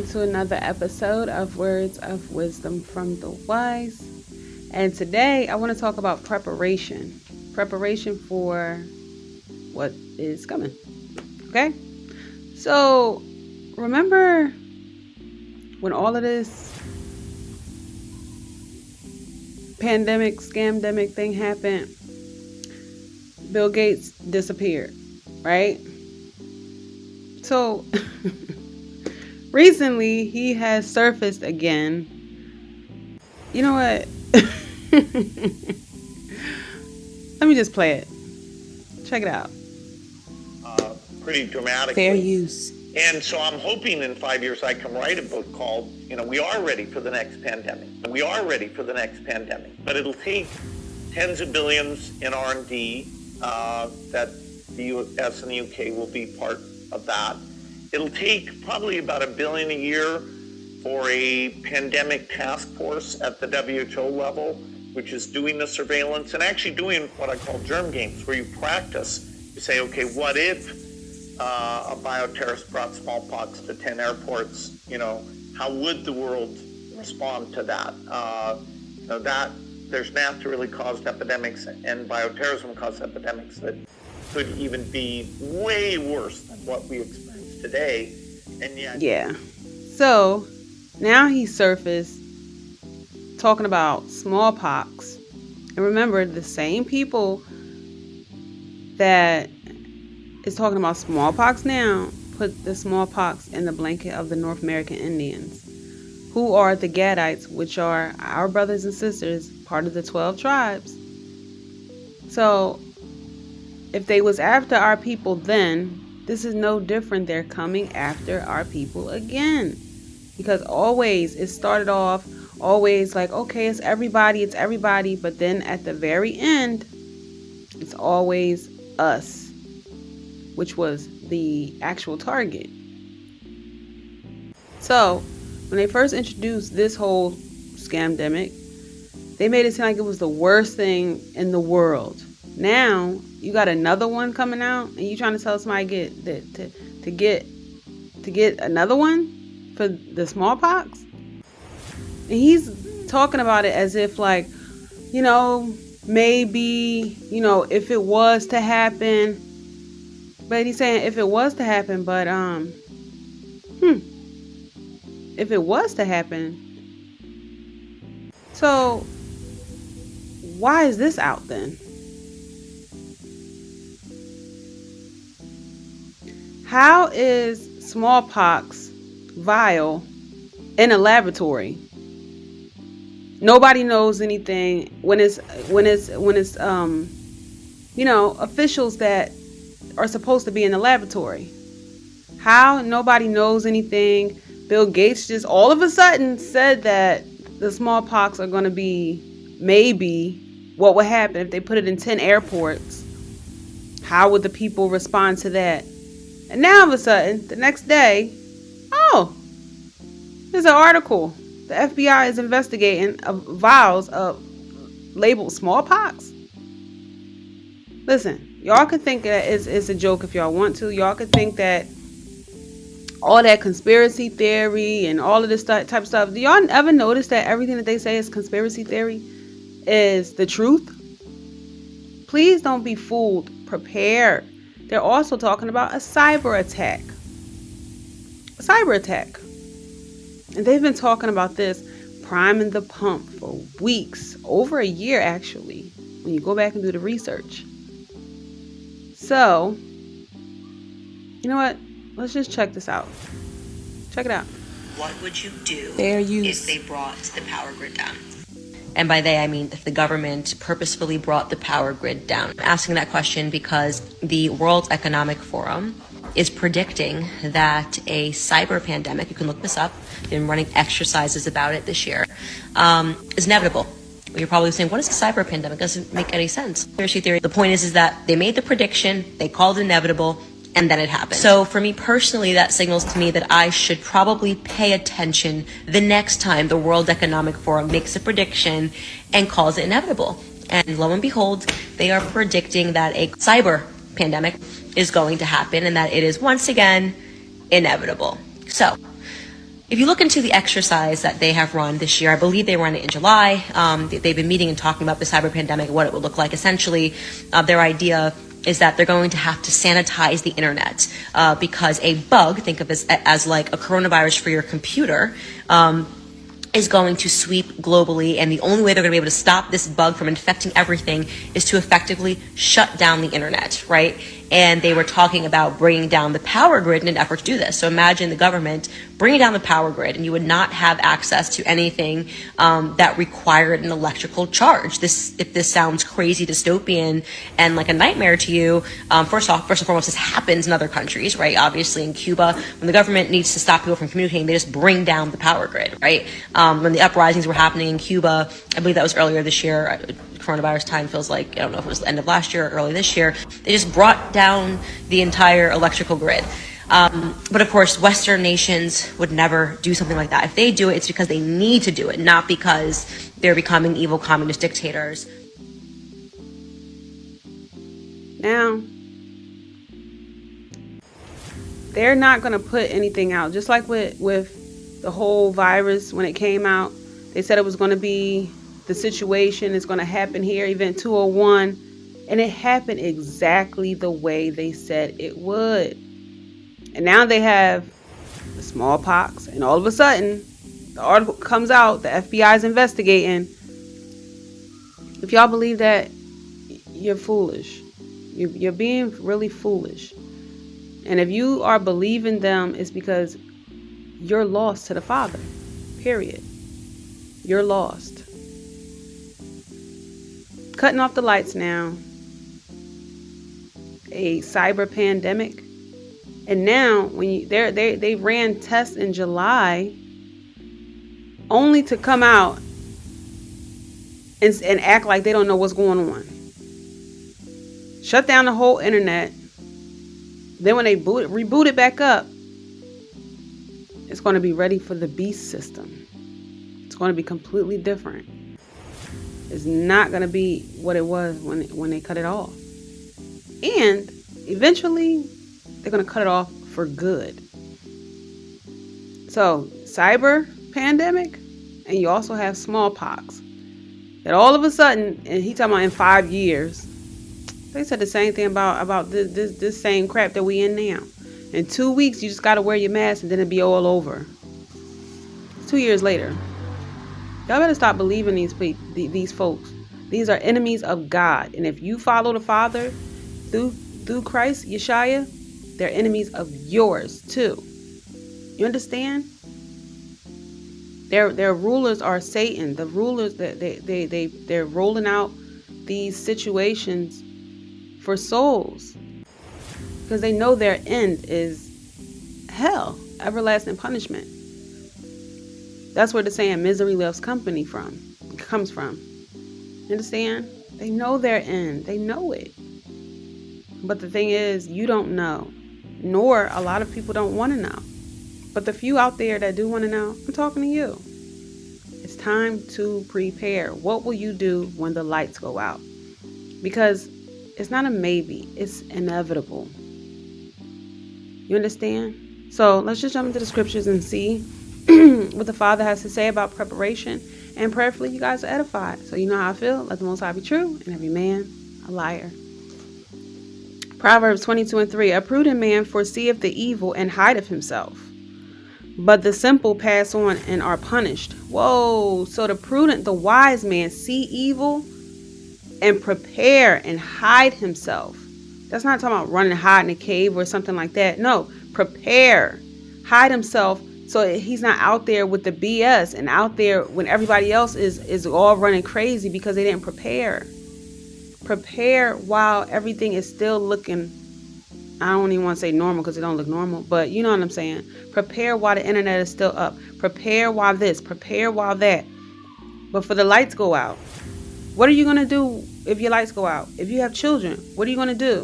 welcome to another episode of Words of Wisdom from the Wise. And today I want to talk about preparation for what is coming. Okay? So, remember when all of this pandemic, scamdemic thing happened? Bill Gates disappeared, right? So, recently he has surfaced again. You know what? Let me just play it. Check it out. Pretty dramatically. Fair use. And so I'm hoping in 5 years I can write a book called, We Are Ready for the Next Pandemic. We are ready for the next pandemic. But it'll take tens of billions in R&D that the US and the UK will be part of that. It'll take probably about $1 billion a year for a pandemic task force at the WHO level, which is doing the surveillance and actually doing what I call germ games, where you practice. You say, okay, what if a bioterrorist brought smallpox to 10 airports? How would the world respond to that? There's naturally caused epidemics and bioterrorism caused epidemics that could even be way worse than what we experience today. And yet, yeah. So now he surfaced talking about smallpox. And remember, the same people that is talking about smallpox now put the smallpox in the blanket of the North American Indians, who are the Gadites, which are our brothers and sisters, part of the 12 tribes. So if they was after our people then, this is no different. They're coming after our people again. Because always, it started off always like, okay, it's everybody. But then at the very end, it's always us, which was the actual target. So when they first introduced this whole scamdemic, they made it seem like it was the worst thing in the world. Now you got another one coming out, and you trying to tell somebody to get another one for the smallpox? And he's talking about it as if like, maybe, if it was to happen. But he's saying if it was to happen, but if it was to happen, so why is this out then? How is smallpox vial in a laboratory? Nobody knows anything when it's officials that are supposed to be in the laboratory. How? Nobody knows anything. Bill Gates just all of a sudden said that the smallpox are going to be maybe what would happen if they put it in 10 airports. How would the people respond to that? And now all of a sudden, the next day, there's an article. The FBI is investigating vials of labeled smallpox. Listen, y'all could think that it's a joke if y'all want to. Y'all could think that all that conspiracy theory and all of this type of stuff. Do y'all ever notice that everything that they say is conspiracy theory is the truth? Please don't be fooled. Prepare. They're also talking about a cyber attack. And they've been talking about this, priming the pump for weeks, over a year actually, when you go back and do the research. So, you know what? Let's just check this out. Check it out. What would you do Fair use. if they brought the power grid down? And by they, I mean if the government purposefully brought the power grid down. I'm asking that question because the World Economic Forum is predicting that a cyber pandemic, you can look this up, they've been running exercises about it this year, is inevitable. You're probably saying, what is a cyber pandemic? It doesn't make any sense. Conspiracy theory. The point is that they made the prediction, they called it inevitable, and then it happened. So for me personally, that signals to me that I should probably pay attention the next time the World Economic Forum makes a prediction and calls it inevitable. And lo and behold, they are predicting that a cyber pandemic is going to happen and that it is once again inevitable. So If you look into the exercise that they have run this year, I believe they ran it in July. They've been meeting and talking about the cyber pandemic, what it would look like. Essentially, their idea is that they're going to have to sanitize the internet because a bug, think of it as like a coronavirus for your computer, is going to sweep globally, and the only way they're going to be able to stop this bug from infecting everything is to effectively shut down the internet, right? And they were talking about bringing down the power grid in an effort to do this. So imagine the government bringing down the power grid, and you would not have access to anything that required an electrical charge. If this sounds crazy, dystopian, and like a nightmare to you, first and foremost, this happens in other countries, right? Obviously, in Cuba, when the government needs to stop people from communicating, they just bring down the power grid, right? When the uprisings were happening in Cuba, I believe that was earlier this year. Coronavirus time feels like, I don't know if it was the end of last year or early this year. They just brought down the entire electrical grid. But of course, Western nations would never do something like that. If they do it, it's because they need to do it, not because they're becoming evil communist dictators. Now, they're not going to put anything out. Just like with the whole virus, when it came out, they said it was going to be the situation is going to happen here, event 201, and it happened exactly the way they said it would. And now they have the smallpox, and all of a sudden, the article comes out, the FBI is investigating. If y'all believe that, you're foolish. You're being really foolish. And if you are believing them, it's because you're lost to the Father. Period. You're lost. Cutting off the lights now. A cyber pandemic. And now when they ran tests in July only to come out and act like they don't know what's going on. Shut down the whole internet. Then when they reboot it back up, it's going to be ready for the beast system. It's going to be completely different. It's not going to be what it was when they cut it off. And eventually, they're going to cut it off for good. So, cyber pandemic, and you also have smallpox. That all of a sudden, and he talking about in 5 years, they said the same thing about this same crap that we in now. In 2 weeks, you just got to wear your mask and then it'll be all over. 2 years later. Y'all better stop believing these folks. These are enemies of God. And if you follow the Father through Christ, Yeshua, they're enemies of yours too. You understand? Their rulers are Satan. The rulers that they're rolling out these situations for souls because they know their end is hell, everlasting punishment. That's where the saying "misery loves company" comes from. You understand? They know their end. They know it. But the thing is, you don't know, nor a lot of people don't want to know. But the few out there that do want to know, I'm talking to you. It's time to prepare. What will you do when the lights go out? Because it's not a maybe. It's inevitable. You understand? So let's just jump into the scriptures and see what the Father has to say about preparation. And prayerfully, you guys are edified. So you know how I feel. Let the Most High be true and every man a liar. Proverbs 22:3. A prudent man foreseeth the evil and hideth himself, but the simple pass on and are punished. Whoa. So the prudent, the wise man see evil and prepare and hide himself. That's not talking about running and hide in a cave or something like that. No, prepare, hide himself so he's not out there with the BS and out there when everybody else is all running crazy because they didn't prepare. Prepare while everything is still looking, I don't even want to say normal because it don't look normal, but you know what I'm saying. Prepare while the internet is still up. Prepare while this, prepare while that. But for the lights go out, what are you going to do if your lights go out? If you have children, what are you going to do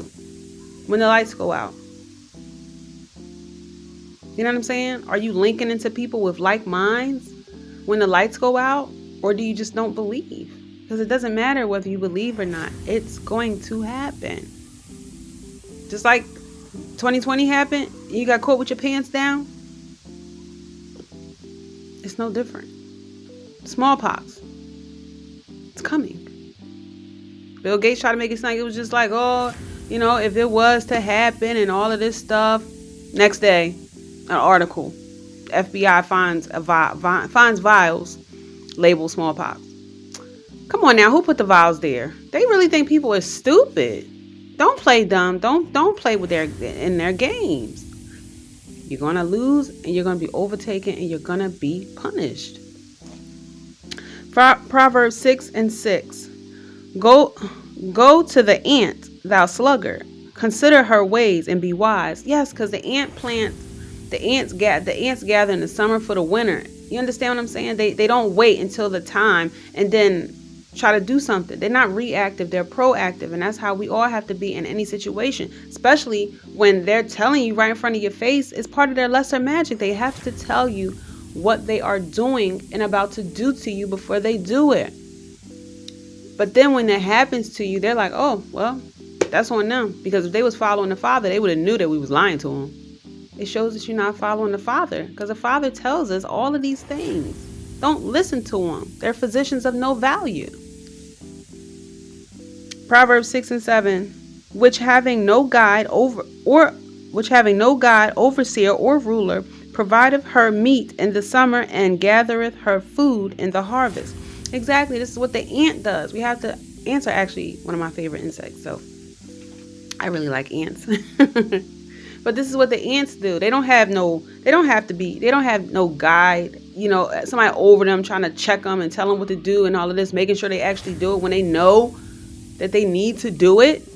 when the lights go out? You know what I'm saying? Are you linking into people with like minds when the lights go out? Or do you just don't believe? Because it doesn't matter whether you believe or not. It's going to happen. Just like 2020 happened, you got caught with your pants down. It's no different. Smallpox. It's coming. Bill Gates tried to make it sound like it was just like, oh, if it was to happen and all of this stuff. Next day, an article. FBI finds vials labeled smallpox. Come on now, who put the vials there? They really think people are stupid. Don't play dumb. Don't play with their games. You're gonna lose, and you're gonna be overtaken, and you're gonna be punished. Proverbs 6:6. Go to the ant, thou sluggard. Consider her ways and be wise. Yes, because the ants gather in the summer for the winter. You understand what I'm saying? They don't wait until the time and then try to do something. They're not reactive, they're proactive. And that's how we all have to be in any situation, especially when they're telling you right in front of your face. It's part of their lesser magic. They have to tell you what they are doing and about to do to you before they do it. But then when that happens to you, they're like, oh, well, that's on them. Because if they was following the Father, they would have knew that we was lying to them. It shows that you're not following the Father, because the Father tells us all of these things. Don't listen to them. They're physicians of no value. Proverbs 6:7, which having no guide, overseer, or ruler, provideth her meat in the summer and gathereth her food in the harvest. Exactly. This is what the ant does. Ants are actually one of my favorite insects, so I really like ants. But this is what the ants do. They don't have no guide, somebody over them trying to check them and tell them what to do and all of this, making sure they actually do it when they know that they need to do it.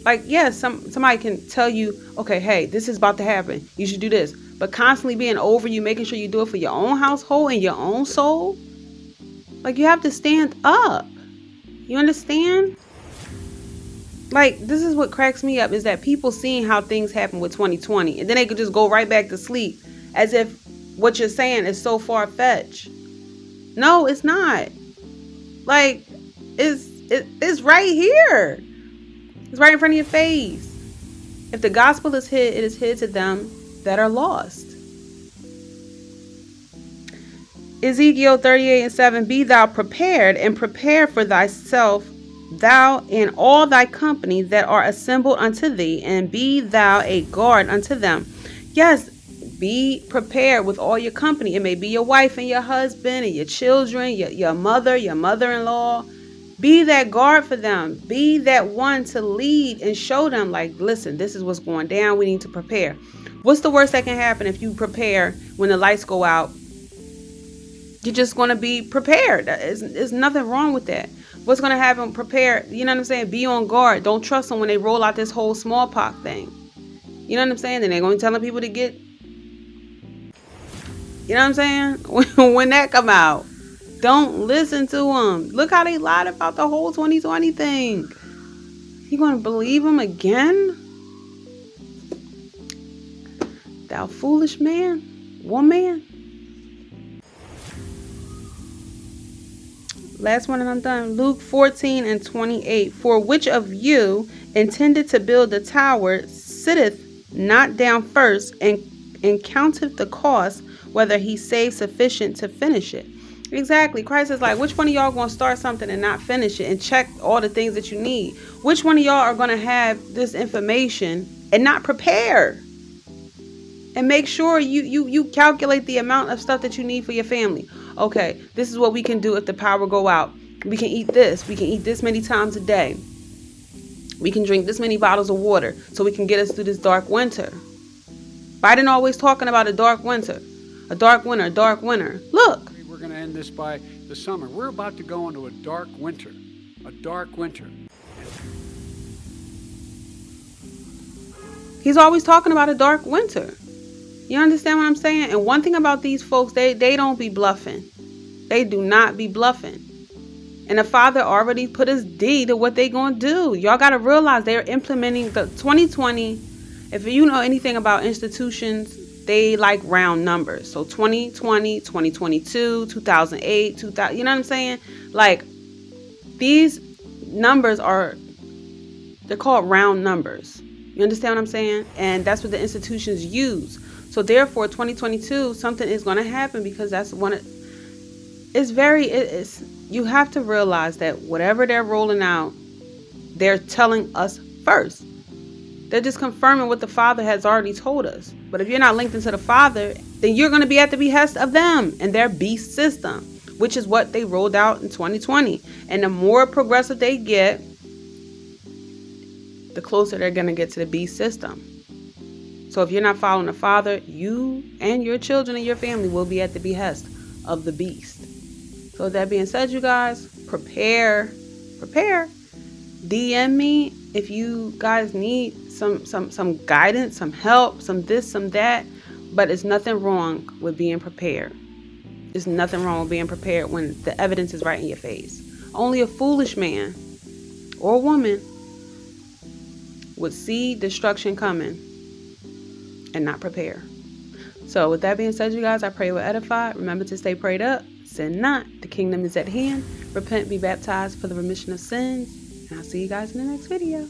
Like, yes, somebody can tell you, okay, hey, this is about to happen. You should do this. But constantly being over you, making sure you do it for your own household and your own soul. Like, you have to stand up. You understand? Like, this is what cracks me up, is that people seeing how things happen with 2020, and then they could just go right back to sleep as if what you're saying is so far-fetched. No, it's not. Like, it's right here. It's right in front of your face. If the gospel is hid, it is hid to them that are lost. Ezekiel 38:7, be thou prepared, and prepare for thyself, thou and all thy company that are assembled unto thee, and be thou a guard unto them. Yes, be prepared with all your company. It may be your wife and your husband and your children, your mother, your mother-in-law. Be that guard for them. Be that one to lead and show them, like, listen, this is what's going down. We need to prepare. What's the worst that can happen if you prepare when the lights go out? You're just going to be prepared. There's nothing wrong with that. What's going to happen? Prepare. You know what I'm saying? Be on guard. Don't trust them when they roll out this whole smallpox thing. You know what I'm saying? Then they're going to tell people to get, you know what I'm saying? When that come out, don't listen to them. Look how they lied about the whole 2020 thing. You going to believe them again? Thou foolish man, woman. Last one and I'm done. Luke 14:28. For which of you intended to build a tower sitteth not down first and counteth the cost, whether he save sufficient to finish it? Exactly. Christ is like, which one of y'all going to start something and not finish it and check all the things that you need? Which one of y'all are going to have this information and not prepare? And make sure you calculate the amount of stuff that you need for your family. Okay, this is what we can do if the power go out. We can eat this. We can eat this many times a day. We can drink this many bottles of water so we can get us through this dark winter. Biden always talking about a dark winter. A dark winter, a dark winter. Look. We're going to end this by the summer. We're about to go into a dark winter. A dark winter. He's always talking about a dark winter. You understand what I'm saying? And one thing about these folks, they don't be bluffing. They do not be bluffing. And the Father already put his D to what they going to do. Y'all got to realize they're implementing the 2020. If you know anything about institutions, they like round numbers. So 2020, 2022, 2008, 2000, you know what I'm saying? Like, these numbers they're called round numbers. You understand what I'm saying? And that's what the institutions use. So therefore, 2022, something is going to happen, because that's one of, it's you have to realize that whatever they're rolling out, they're telling us first. They're just confirming what the Father has already told us. But if you're not linked into the Father, then you're going to be at the behest of them and their beast system, which is what they rolled out in 2020. And the more progressive they get, the closer they're going to get to the beast system. So if you're not following the Father, you and your children and your family will be at the behest of the beast. So with that being said, you guys, prepare. DM me if you guys need some guidance, some help, some this, some that. But it's nothing wrong with being prepared. There's nothing wrong with being prepared when the evidence is right in your face. Only a foolish man or woman would see destruction coming and not prepare. So with that being said, you guys, I pray you were edified. Remember to stay prayed up. Sin not. The kingdom is at hand. Repent, be baptized for the remission of sins. And I'll see you guys in the next video.